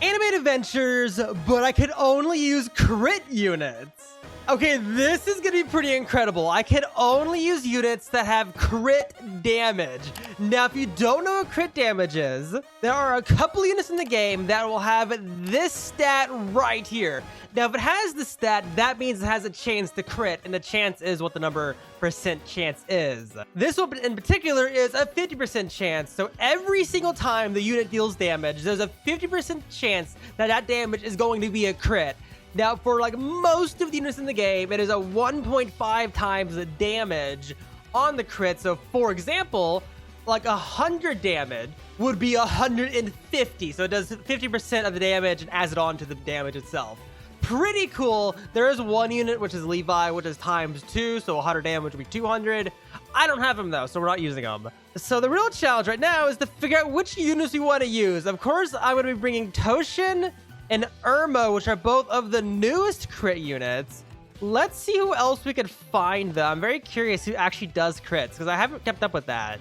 Animate adventures, but I could only use crit units. Okay, this is gonna be pretty incredible. I can only use units that have crit damage. Now, if you don't know what crit damage is, there are a couple units in the game that will have this stat right here. Now, if it has the stat, that means it has a chance to crit, and the chance is what the number % chance is. This one in particular is a 50% chance, so every single time the unit deals damage, there's a 50% chance that that damage is going to be a crit. Now, for like most of the units in the game, it is a 1.5 times the damage on the crit. So, for example, like 100 damage would be 150. So it does 50% of the damage and adds it on to the damage itself. Pretty cool. There is one unit, which is Levi, which is times 2. So 100 damage would be 200. I don't have him, though, so we're not using him. So the real challenge right now is to figure out which units we want to use. Of course, I'm going to be bringing Toshin and Irma, which are both of the newest crit units. Let's see who else we could find, though. I'm very curious who actually does crits, because I haven't kept up with that.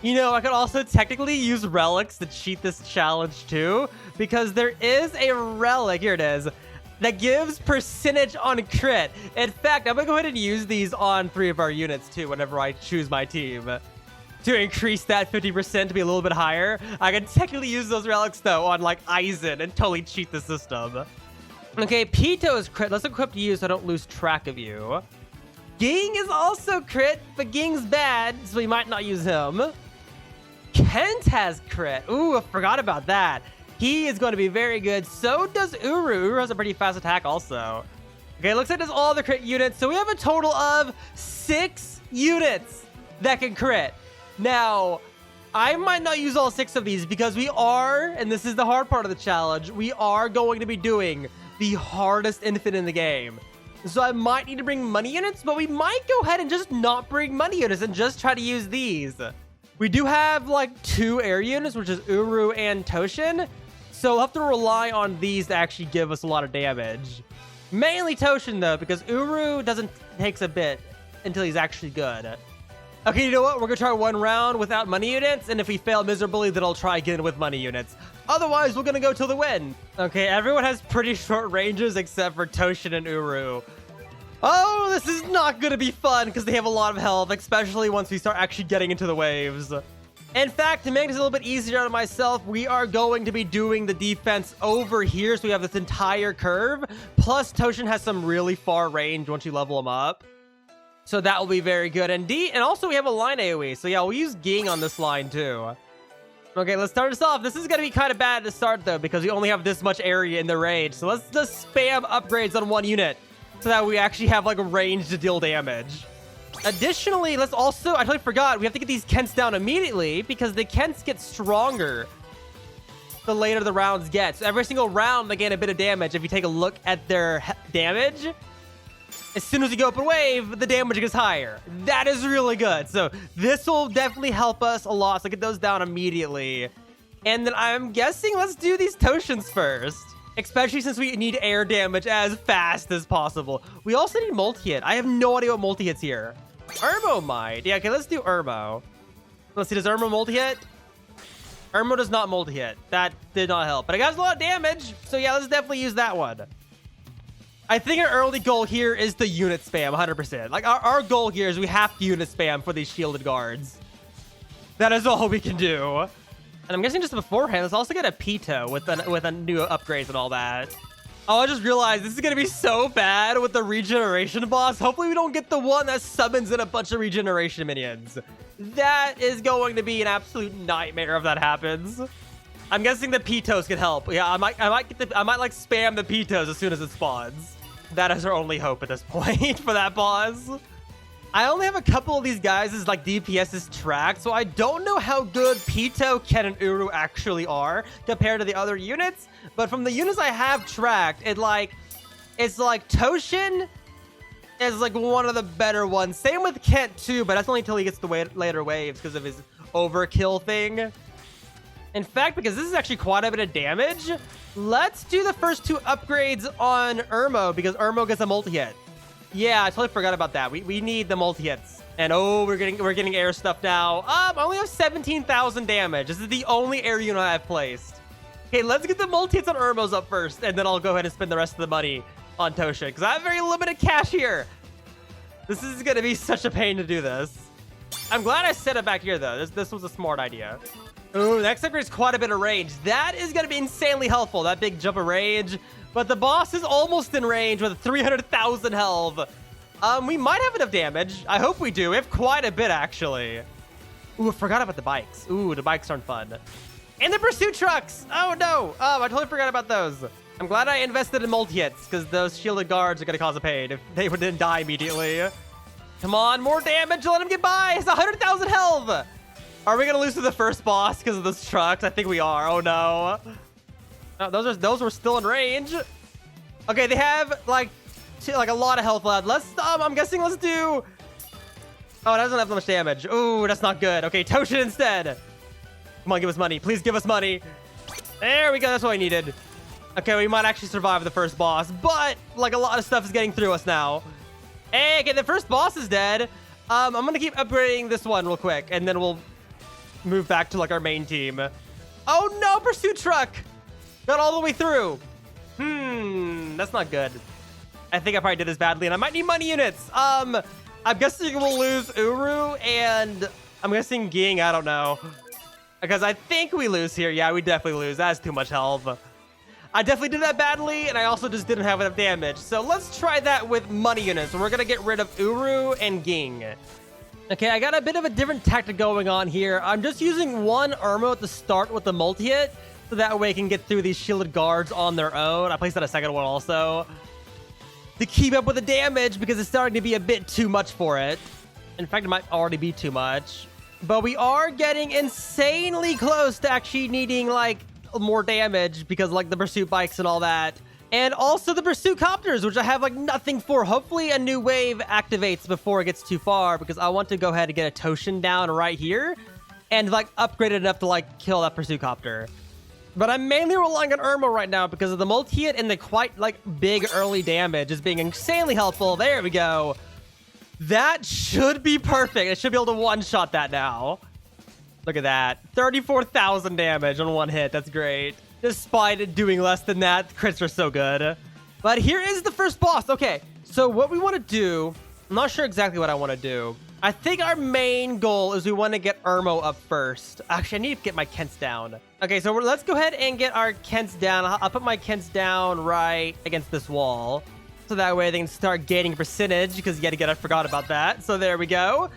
You know, I could also technically use relics to cheat this challenge, too, because there is a relic, here it is, that gives percentage on crit. In fact, I'm going to go ahead and use these on 3 of our units, too, whenever I choose my team. To increase that 50% to be a little bit higher. I can technically use those relics, though, on, like, Aizen and totally cheat the system. Okay, Pito is crit. Let's equip you so I don't lose track of you. Ging is also crit, but Ging's bad, so we might not use him. Kent has crit. Ooh, I forgot about that. He is going to be very good. So does Uru. Uru has a pretty fast attack also. Okay, looks like that's all the crit units. So we have a total of 6 units that can crit. Now, I might not use all 6 of these because we are, and this is the hard part of the challenge, we are going to be doing the hardest infant in the game. So I might need to bring money units, but we might go ahead and just not bring money units and just try to use these. We do have like 2 air units, which is Uru and Toshin. So we'll have to rely on these to actually give us a lot of damage. Mainly Toshin, though, because Uru takes a bit until he's actually good. Okay, you know what? We're going to try 1 round without money units, and if we fail miserably, then I'll try again with money units. Otherwise, we're going to go till the win. Okay, everyone has pretty short ranges except for Toshin and Uru. Oh, this is not going to be fun because they have a lot of health, especially once we start actually getting into the waves. In fact, to make this a little bit easier on myself, we are going to be doing the defense over here, so we have this entire curve. Plus, Toshin has some really far range once you level him up. So that will be very good indeed. And also we have a line AoE. So yeah, we'll use Ging on this line too. Okay, let's start us off. This is going to be kind of bad to start though, because we only have this much area in the range. So let's just spam upgrades on 1 unit so that we actually have like a range to deal damage. Additionally, let's also, I totally forgot, we have to get these Kents down immediately because the Kents get stronger the later the rounds get. So every single round they gain a bit of damage. If you take a look at their damage, as soon as you go up a wave, the damage gets higher. That is really good. So this will definitely help us a lot. So get those down immediately. And then I'm guessing let's do these Toshins first. Especially since we need air damage as fast as possible. We also need multi-hit. I have no idea what multi-hit's here. Irmo might. Yeah, okay, let's do Irmo. Let's see, does Irmo multi-hit? Irmo does not multi-hit. That did not help. But it got a lot of damage. So yeah, let's definitely use that one. I think our early goal here is the unit spam, 100%. Like, our goal here is we have to unit spam for these shielded guards. That is all we can do. And I'm guessing just beforehand, let's also get a Pito with a new upgrades and all that. Oh, I just realized this is going to be so bad with the regeneration boss. Hopefully we don't get the one that summons in a bunch of regeneration minions. That is going to be an absolute nightmare if that happens. I'm guessing the Pitos can help. Yeah, I might like spam the Pitos as soon as it spawns. That is our only hope at this point for that boss. I only have a couple of these guys as like DPS's tracked, so I don't know how good Pito, Ken, and Uru actually are compared to the other units. But from the units I have tracked, it's like Toshin is like one of the better ones. Same with Kent too, but that's only until he gets the later waves because of his overkill thing. In fact, because this is actually quite a bit of damage, let's do the first 2 upgrades on Irmo because Irmo gets a multi-hit. Yeah, I totally forgot about that. We need the multi-hits. And oh, we're getting air stuff now. I only have 17,000 damage. This is the only air unit I have placed. Okay, let's get the multi-hits on Irmos up first, and then I'll go ahead and spend the rest of the money on Toshin, because I have very limited cash here. This is going to be such a pain to do this. I'm glad I set it back here, though. This was a smart idea. Ooh, next upgrade is quite a bit of range. That is going to be insanely helpful, that big jump of range. But the boss is almost in range with 300,000 health. We might have enough damage. I hope we do. We have quite a bit, actually. Ooh, I forgot about the bikes. Ooh, the bikes aren't fun. And the pursuit trucks. Oh, no. I totally forgot about those. I'm glad I invested in multi-hits, because those shielded guards are going to cause a pain if they didn't die immediately. Come on, more damage. Let him get by. It's 100,000 health. Are we going to lose to the first boss because of those trucks? I think we are. Oh, no. No, those were still in range. Okay, they have, like a lot of health left. I'm guessing let's do... Oh, it doesn't have much damage. Ooh, that's not good. Okay, Toshin instead. Come on, give us money. Please give us money. There we go. That's what I needed. Okay, we might actually survive the first boss, but like a lot of stuff is getting through us now. Hey, okay, the first boss is dead. I'm gonna keep upgrading this one real quick, and then we'll move back to like our main team. Oh no, pursuit truck! Got all the way through. That's not good. I think I probably did this badly, and I might need money units. I'm guessing we'll lose Uru, and I'm guessing Ging. I don't know. Because I think we lose here. Yeah, we definitely lose. That's too much health. I definitely did that badly, and I also just didn't have enough damage. So let's try that with money units. We're going to get rid of Uru and Ging. Okay, I got a bit of a different tactic going on here. I'm just using one Irmo at the start with the multi-hit, so that way I can get through these shielded guards on their own. I placed out a second one also to keep up with the damage, because it's starting to be a bit too much for it. In fact, it might already be too much. But we are getting insanely close to actually needing, like, more damage because, like, the pursuit bikes and all that. And also the pursuit copters, which I have, like, nothing for. Hopefully a new wave activates before it gets too far, because I want to go ahead and get a Toshin down right here and, like, upgrade it enough to, like, kill that pursuit copter. But I'm mainly relying on Irmo right now because of the multi-hit and the quite, like, big early damage is being insanely helpful. There we go. That should be perfect. I should be able to one-shot that now. Look at that. 34,000 damage on one hit. That's great. Despite it doing less than that, crits are so good. But here is the first boss. Okay, so what we want to do... I'm not sure exactly what I want to do. I think our main goal is we want to get Irmo up first. Actually, I need to get my Kents down. Okay, so let's go ahead and get our Kents down. I'll put my Kents down right against this wall. So that way they can start gaining percentage, because yet again, I forgot about that. So there we go.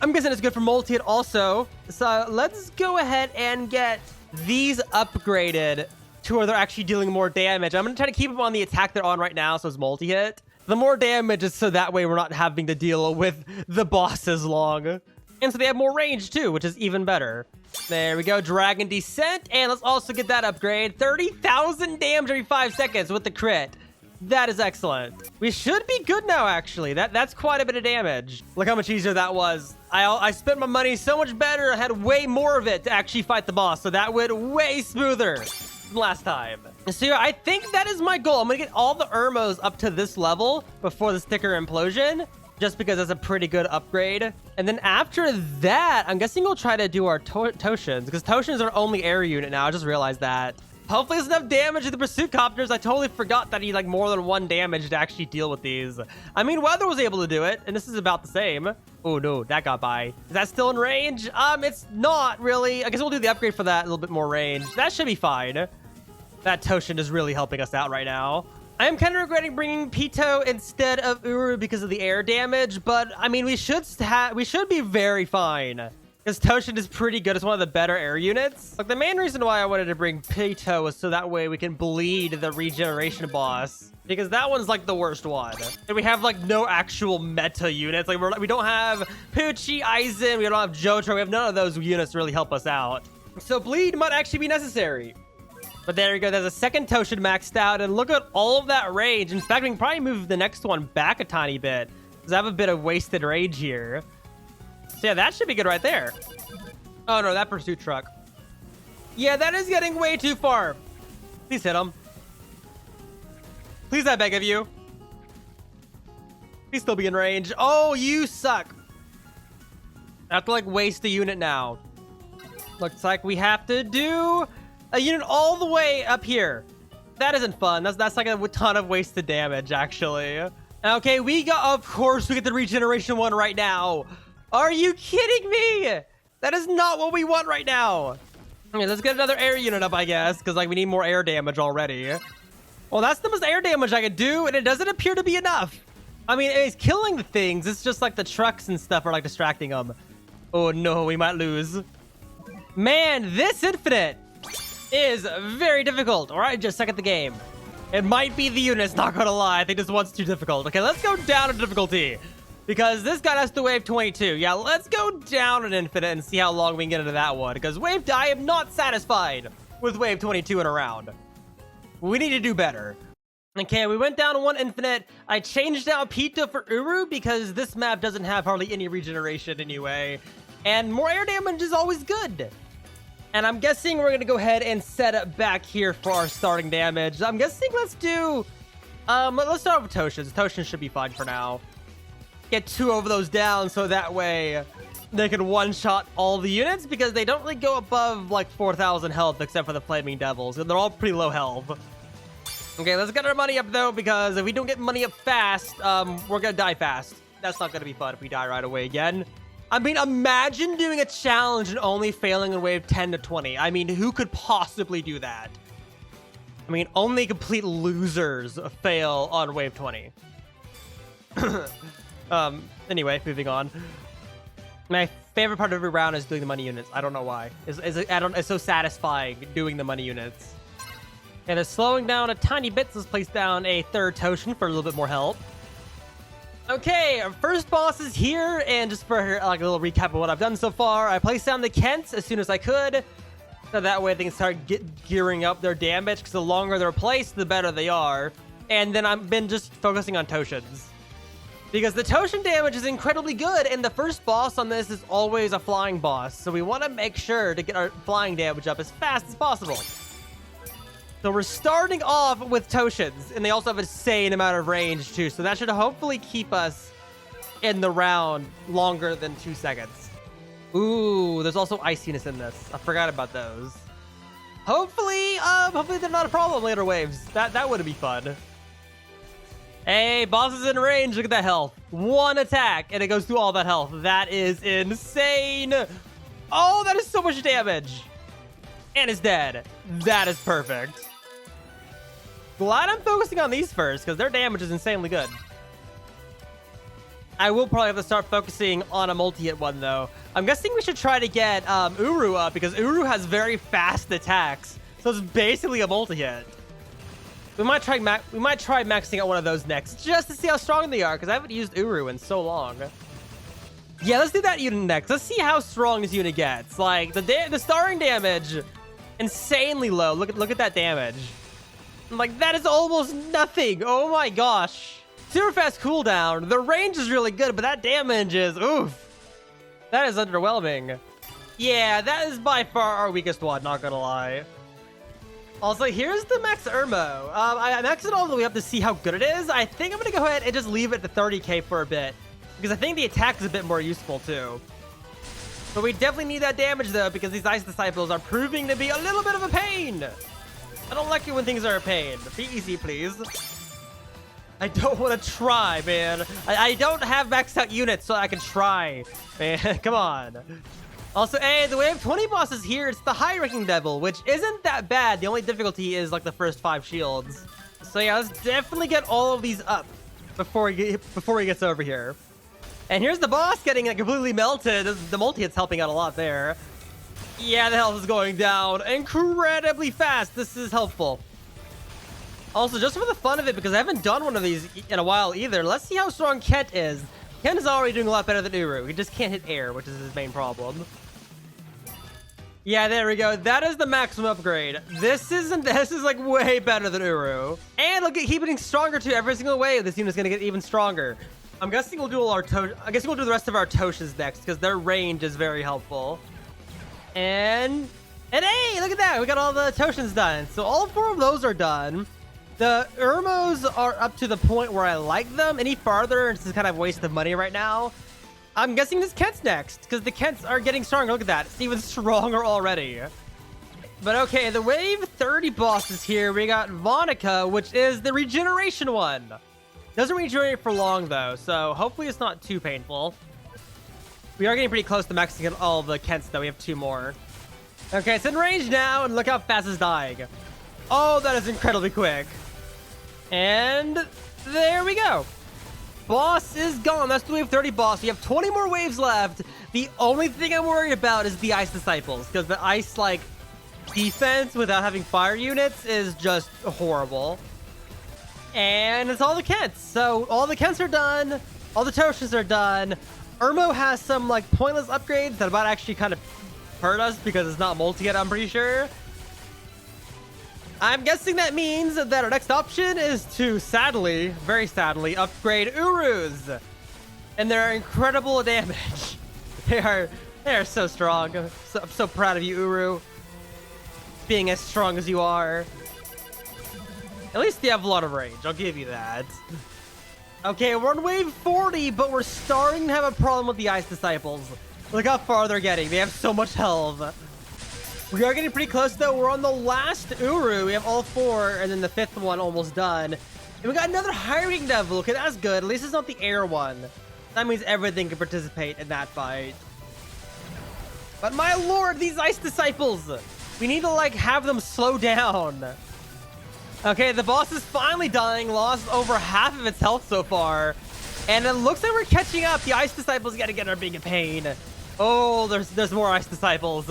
I'm guessing it's good for multi-hit also. So let's go ahead and get these upgraded to where they're actually dealing more damage. I'm going to try to keep them on the attack they're on right now, so it's multi-hit. The more damage is so that way we're not having to deal with the boss as long. And so they have more range too, which is even better. There we go, Dragon Descent. And let's also get that upgrade. 30,000 damage every 5 seconds with the crit. That is excellent. We should be good now, actually. That's quite a bit of damage. Look how much easier that was. I spent my money so much better. I had way more of it to actually fight the boss, so that went way smoother than last time. So yeah, I think that is my goal. I'm gonna get all the Irmos up to this level before the sticker implosion, just because that's a pretty good upgrade. And then after that, I'm guessing we'll try to do our Toshins, because Toshins are only air unit now. I just realized that. Hopefully there's enough damage to the pursuit copters. I totally forgot that he like more than 1 damage to actually deal with these. I mean, Weather was able to do it, and this is about the same. Oh no, that got by. Is that still in range? It's not really. I guess we'll do the upgrade for that, a little bit more range. That should be fine. That Toshin is really helping us out right now. I am kind of regretting bringing Pito instead of Uru because of the air damage, but I mean, we should be very fine. Because Toshin is pretty good. It's one of the better air units. Like, the main reason why I wanted to bring Pito was so that way we can bleed the regeneration boss. Because that one's, like, the worst one. And we have, like, no actual meta units. Like, we don't have Poochie, Aizen, we don't have Jotaro. We have none of those units to really help us out. So bleed might actually be necessary. But there we go. There's a second Toshin maxed out. And look at all of that range. In fact, we can probably move the next one back a tiny bit. Because I have a bit of wasted range here. So yeah, that should be good right there. Oh no, that pursuit truck. Yeah, that is getting way too far. Please hit him. Please, I beg of you. Please still be in range. Oh, you suck. I have to like waste a unit now. Looks like we have to do a unit all the way up here. That isn't fun. That's like a ton of wasted damage, actually. Okay, of course, we get the regeneration one right now. Are you kidding me? That is not what we want right now. Okay, let's get another air unit up, I guess, because like we need more air damage already. Well, that's the most air damage I could do, and it doesn't appear to be enough. I mean, it's killing the things. It's just like the trucks and stuff are like distracting them. Oh no, we might lose. Man, this infinite is very difficult. All right, just suck at the game. It might be the units, not gonna lie. I think this one's too difficult. Okay, let's go down in difficulty because this got us to wave 22. Yeah, let's go down in infinite and see how long we can get into that one because I am not satisfied with wave 22 and around. We need to do better. Okay, we went down to one infinite. I changed out Pito for Uru because this map doesn't have hardly any regeneration anyway. And more air damage is always good. And I'm guessing we're going to go ahead and set up back here for our starting damage. I'm guessing let's do... let's start with Toshins. Toshins should be fine for now. Get 2 of those down so that way they can one-shot all the units because they don't really go above like 4,000 health except for the Flaming Devils. And they're all pretty low health. Okay, let's get our money up though because if we don't get money up fast, we're going to die fast. That's not going to be fun if we die right away again. I mean, imagine doing a challenge and only failing in wave 10 to 20. I mean, who could possibly do that? I mean, only complete losers fail on wave 20. Anyway, moving on. My favorite part of every round is doing the money units. I don't know why. It's so satisfying doing the money units. And it's slowing down a tiny bit. So let's place down a third Toshin for a little bit more help. Okay, our first boss is here, and just for like a little recap of what I've done so far, I placed down the Kents as soon as I could, so that way they can start gearing up their damage, because the longer they're placed, the better they are. And then I've been just focusing on Toshins, because the Toshin damage is incredibly good, and the first boss on this is always a flying boss, so we want to make sure to get our flying damage up as fast as possible. So we're starting off with Toshins, and they also have an insane amount of range too, so that should hopefully keep us in the round longer than 2 seconds. Ooh, there's also ice units in this. I forgot about those. Hopefully they're not a problem later waves. That would be fun. Hey, boss is in range. Look at that health. 1 attack, and it goes through all that health. That is insane. Oh, that is so much damage. And it's dead. That is perfect. Glad I'm focusing on these first, because their damage is insanely good. I will probably have to start focusing on a multi-hit one, though. I'm guessing we should try to get Uru up, because Uru has very fast attacks. So it's basically a multi-hit. We might try maxing out one of those next, just to see how strong they are, because I haven't used Uru in so long. Yeah, let's do that unit next. Let's see how strong this unit gets. Like, the starring damage, insanely low. Look at that damage. Like, that is almost nothing. Oh my gosh. Super fast cooldown. The range is really good, but that damage is, oof. That is underwhelming. Yeah, that is by far our weakest one, not gonna lie. Also, here's the Max Irmo. I maxed it all the way up to see how good it is. I think I'm gonna go ahead and just leave it to 30k for a bit, because I think the attack is a bit more useful too. But we definitely need that damage though, because these Ice Disciples are proving to be a little bit of a pain. I don't like it when things are a pain. Be easy, please. I don't want to try, man. I don't have maxed out units, so I can try. Man, come on. Also, hey, the wave 20 boss is here. It's the high-ranking devil, which isn't that bad. The only difficulty is like the first 5 shields. So yeah, let's definitely get all of these up before he gets over here. And here's the boss getting completely melted. The multi-hit's helping out a lot there. Yeah, the health is going down incredibly fast. This is helpful. Also, just for the fun of it, because I haven't done one of these in a while either, let's see how strong Kent is. Kent is already doing a lot better than Uru. He just can't hit air, which is his main problem. Yeah, there we go. That is the maximum upgrade. This is like way better than Uru. And look, keep getting stronger too. Every single wave, this unit's gonna get even stronger. I'm guessing we'll do I guess we'll do the rest of our Toshas next, because their range is very helpful. And hey, look at that. We got all the Toshins done. So all 4 of those are done. The Irmos are up to the point where I like them. Any farther, it's just kind of a waste of money right now. I'm guessing this Kent's next, because the Kents are getting stronger. Look at that. It's even stronger already. But okay, the wave 30 boss is here. We got Vonica, which is the regeneration one. Doesn't regenerate for long though, so hopefully it's not too painful. We are getting pretty close to maxing out all the Kents though. We have 2 more. Okay, it's in range now, and look how fast it's dying. Oh, that is incredibly quick. And there we go. Boss is gone. That's the wave 30 boss. We have 20 more waves left. The only thing I'm worried about is the ice disciples, because the ice, like, defense without having fire units is just horrible. And it's all the Kents. So all the Kents are done. All the Toshas are done. Irmo has some like pointless upgrades that about actually kind of hurt us because it's not multi yet, I'm pretty sure. I'm guessing that means that our next option is to sadly, very sadly, upgrade Urus. And they're incredible damage. They are so strong. I'm so proud of you, Uru. Being as strong as you are. At least you have a lot of range, I'll give you that. Okay, we're on wave 40, but we're starting to have a problem with the Ice Disciples. Look how far they're getting. They have so much health. We are getting pretty close, though. We're on the last Uru. We have all 4, and then the 5th one almost done. And we got another Hiring Devil. Okay, that's good. At least it's not the air one. That means everything can participate in that fight. But my lord, these Ice Disciples. We need to, like, have them slow down. Okay, the boss is finally dying. Lost over half of its health so far. And it looks like we're catching up. The Ice Disciples gotta get our being a pain. Oh, there's more Ice Disciples.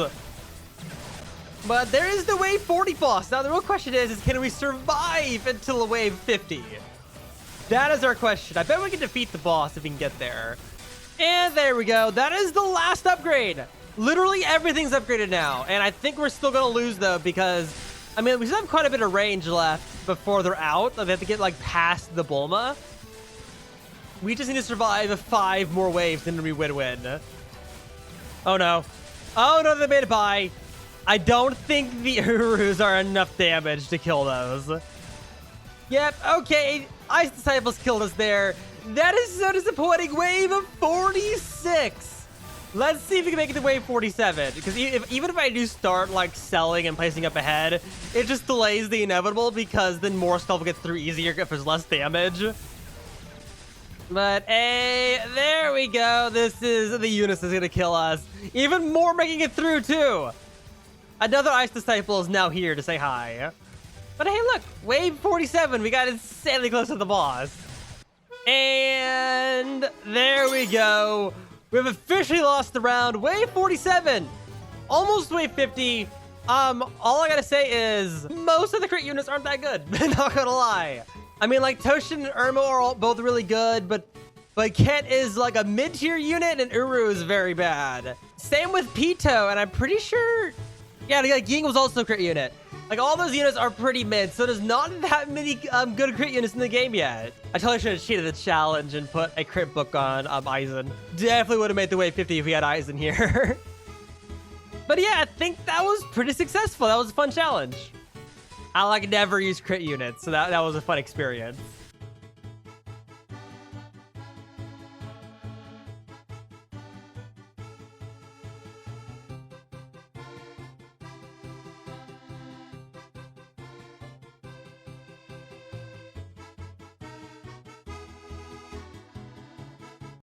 But there is the wave 40 boss. Now, the real question is can we survive until wave 50? That is our question. I bet we can defeat the boss if we can get there. And there we go. That is the last upgrade. Literally everything's upgraded now. And I think we're still going to lose, though, because, I mean, we still have quite a bit of range left before they're out. They have to get, like, past the Bulma. We just need to survive 5 more waves and then we win-win. Oh, no. Oh, no, they made it by. I don't think the Urus are enough damage to kill those. Yep, okay. Ice Disciples killed us there. That is so disappointing. Wave of 46. Let's see if we can make it to wave 47. Because even if I do start, like, selling and placing up ahead, it just delays the inevitable because then more stuff gets through easier if there's less damage. But, hey, there we go. This is the Eunice is going to kill us. Even more making it through, too. Another Ice Disciple is now here to say hi. But hey, look, wave 47. We got insanely close to the boss. And there we go. We've officially lost the round. Wave 47. Almost wave 50. All I gotta say is most of the crit units aren't that good. Not gonna lie. I mean, like, Toshin and Irmo are both really good, but Kent is like a mid-tier unit and Uru is very bad. Same with Pito, and I'm pretty sure... Yeah, like, Ying was also a crit unit. Like, all those units are pretty mid, so there's not that many good crit units in the game yet. I totally should have cheated the challenge and put a crit book on Aizen. Definitely would have made the wave 50 if we had Aizen here. But yeah, I think that was pretty successful. That was a fun challenge. I, like, never use crit units, so that was a fun experience.